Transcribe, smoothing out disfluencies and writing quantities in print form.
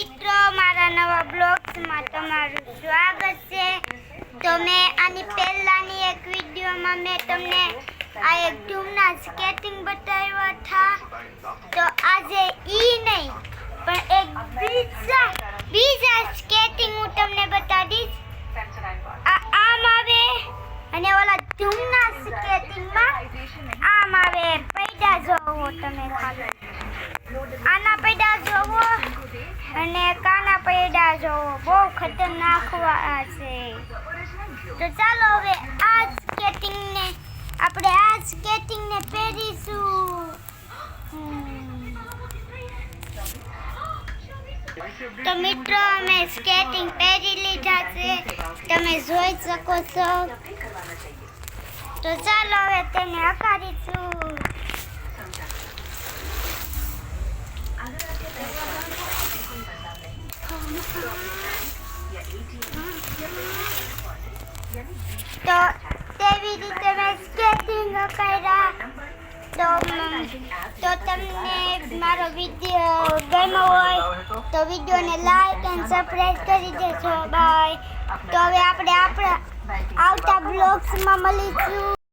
મિત્રો, મારા નવા બ્લોગ્સમાં તમારું સ્વાગત છે। તો મેં આની પહેલાની એક વિડીયોમાં મેં તમને આ એક ધૂમના સ્કેટિંગ બતાવ્યા હતા। તો આજે ઈ નહીં પણ એક બીજા સ્કેટિંગ હું તમને બતાવીશ। આમ આવે અને ઓલા ધૂમના સ્કેટિંગમાં આમ આવે। પૈડા જોવો તમે ખાલી, આના પૈડા જોવો અને કાના પૈડા જોવો, બહુ ખતરનાક છે। તો ચાલો હવે આ સ્કેટિંગને પહેરીશું। તો મિત્રો, અમે સ્કેટિંગ પહેરી લીધા છે, તમે જોઈ શકો છો। તો ચાલો હવે તેને હકારીશું। તો તેવી રીતે મેં સ્કેટિંગ કર્યા। તો તમને મારો વિડીયો ગમ્યો હોય તો વિડીયોને લાઈક એન્ડ સબસ્ક્રાઇબ કરી દેજો। બાય। તો હવે આપણે આપણા આવતા બ્લોગ્સમાં મળીશું।